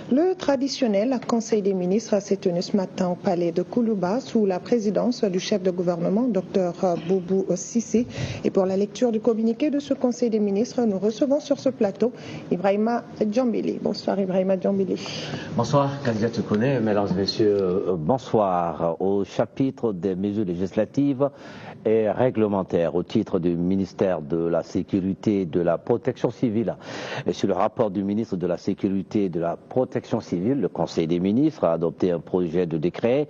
Le traditionnel Conseil des ministres s'est tenu ce matin au palais de Koulouba sous la présidence du chef de gouvernement, Dr Boubou Cissé. Et pour la lecture du communiqué de ce Conseil des ministres, nous recevons sur ce plateau Ibrahima Djambili. Bonsoir Ibrahima Djambili. Bonsoir Khadia Toukoune, mesdames et messieurs, bonsoir. Au chapitre des mesures législatives et réglementaires au titre du ministère de la Sécurité et de la Protection civile. Et sur le rapport du ministre de la Sécurité et de la Protection civile, le Conseil des ministres a adopté un projet de décret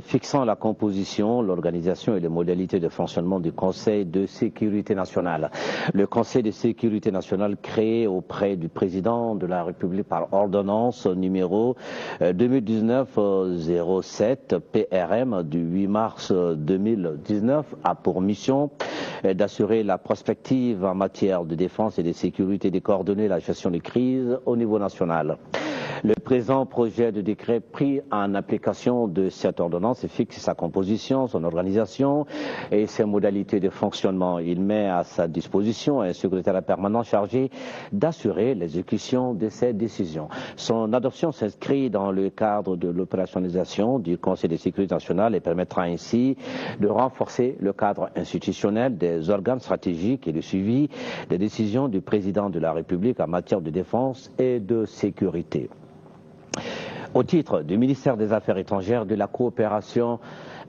fixant la composition, l'organisation et les modalités de fonctionnement du Conseil de sécurité nationale. Le Conseil de sécurité nationale créé auprès du président de la République par ordonnance numéro 2019-07 PRM du 8 mars 2019 a pour mission d'assurer la prospective en matière de défense et de sécurité et de coordonner la gestion des crises au niveau national. Le présent projet de décret pris en application de cette ordonnance fixe sa composition, son organisation et ses modalités de fonctionnement. Il met à sa disposition un secrétaire permanent chargé d'assurer l'exécution de ces décisions. Son adoption s'inscrit dans le cadre de l'opérationnalisation du Conseil de sécurité nationale et permettra ainsi de renforcer le cadre institutionnel des organes stratégiques et le suivi des décisions du président de la République en matière de défense et de sécurité. Au titre du ministère des Affaires étrangères, de la coopération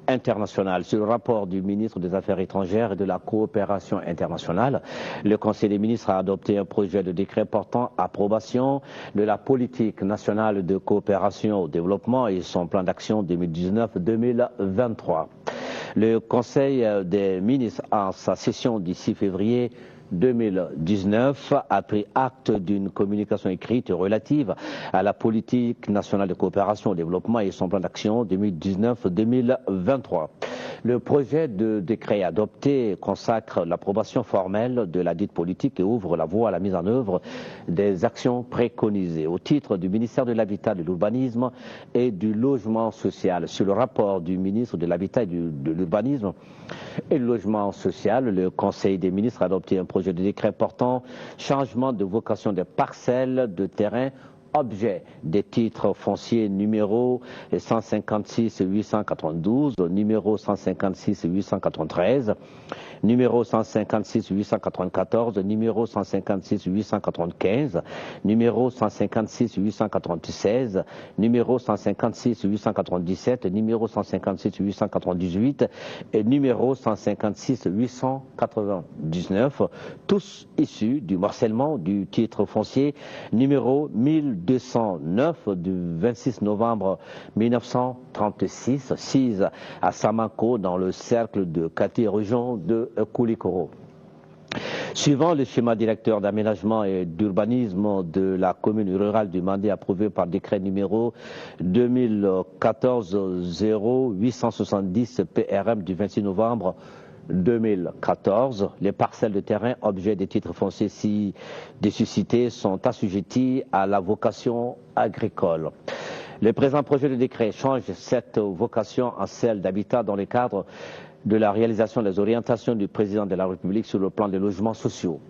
internationale, sur le rapport du ministre des Affaires étrangères et de la coopération internationale, le Conseil des ministres a adopté un projet de décret portant approbation de la politique nationale de coopération au développement et son plan d'action 2019-2023. Le Conseil des ministres, en sa session du 6 février 2019 a pris acte d'une communication écrite relative à la politique nationale de coopération au développement et son plan d'action 2019-2023. Le projet de décret adopté consacre l'approbation formelle de la dite politique et ouvre la voie à la mise en œuvre des actions préconisées. Au titre du ministère de l'Habitat, de l'Urbanisme et du Logement social, sur le rapport du ministre de l'Habitat et de l'Urbanisme et du Logement social, le Conseil des ministres a adopté un projet de décret portant changement de vocation des parcelles de terrain objet des titres fonciers numéro 156-892, numéro 156-893, numéro 156-894, numéro 156-895, numéro 156-896, numéro 156-897, numéro 156-898 et numéro 156-899, tous issus du morcellement du titre foncier numéro 1209 du 26 novembre 1936, sise à Samako dans le cercle de Kati, région de Koulikoro. Suivant le schéma directeur d'aménagement et d'urbanisme de la commune rurale du Mandé approuvé par décret numéro 2014-0870 PRM du 26 novembre 2014, les parcelles de terrain objet des titres fonciers ci-dessus cités sont assujetties à la vocation agricole. Le présent projet de décret change cette vocation en celle d'habitat dans le cadre de la réalisation des orientations du président de la République sur le plan des logements sociaux.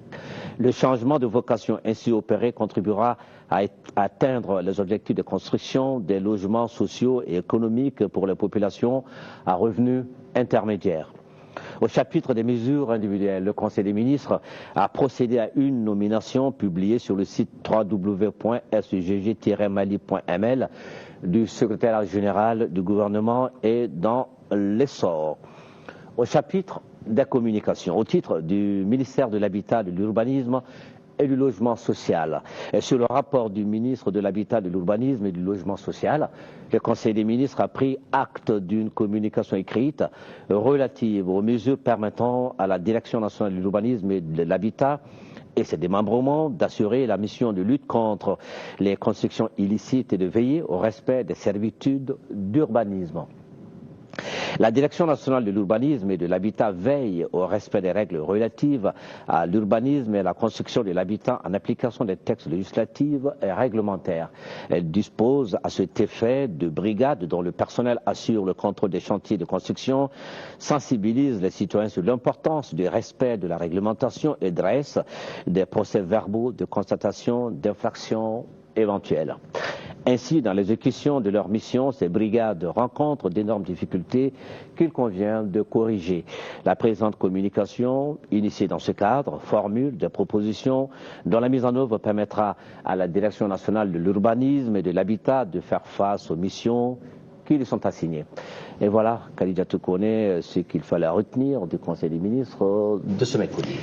Le changement de vocation ainsi opéré contribuera à atteindre les objectifs de construction des logements sociaux et économiques pour les populations à revenus intermédiaires. Au chapitre des mesures individuelles, le Conseil des ministres a procédé à une nomination publiée sur le site www.sgg-mali.ml du secrétaire général du gouvernement et dans l'essor. Au chapitre des communications, au titre du ministère de l'Habitat, de l'Urbanisme et du Logement social, et sur le rapport du ministre de l'Habitat, de l'Urbanisme et du Logement social, le Conseil des ministres a pris acte d'une communication écrite relative aux mesures permettant à la Direction nationale de l'urbanisme et de l'habitat et ses démembrements d'assurer la mission de lutte contre les constructions illicites et de veiller au respect des servitudes d'urbanisme. La Direction nationale de l'urbanisme et de l'habitat veille au respect des règles relatives à l'urbanisme et à la construction de l'habitat en application des textes législatifs et réglementaires. Elle dispose à cet effet de brigades dont le personnel assure le contrôle des chantiers de construction, sensibilise les citoyens sur l'importance du respect de la réglementation et dresse des procès-verbaux de constatation d'infractions éventuelles. Ainsi, dans l'exécution de leur mission, ces brigades rencontrent d'énormes difficultés qu'il convient de corriger. La présente communication, initiée dans ce cadre, formule des propositions dont la mise en œuvre permettra à la Direction nationale de l'urbanisme et de l'habitat de faire face aux missions qui lui sont assignées. Et voilà, Khadijatou Kone, ce qu'il fallait retenir du Conseil des ministres de ce mercredi.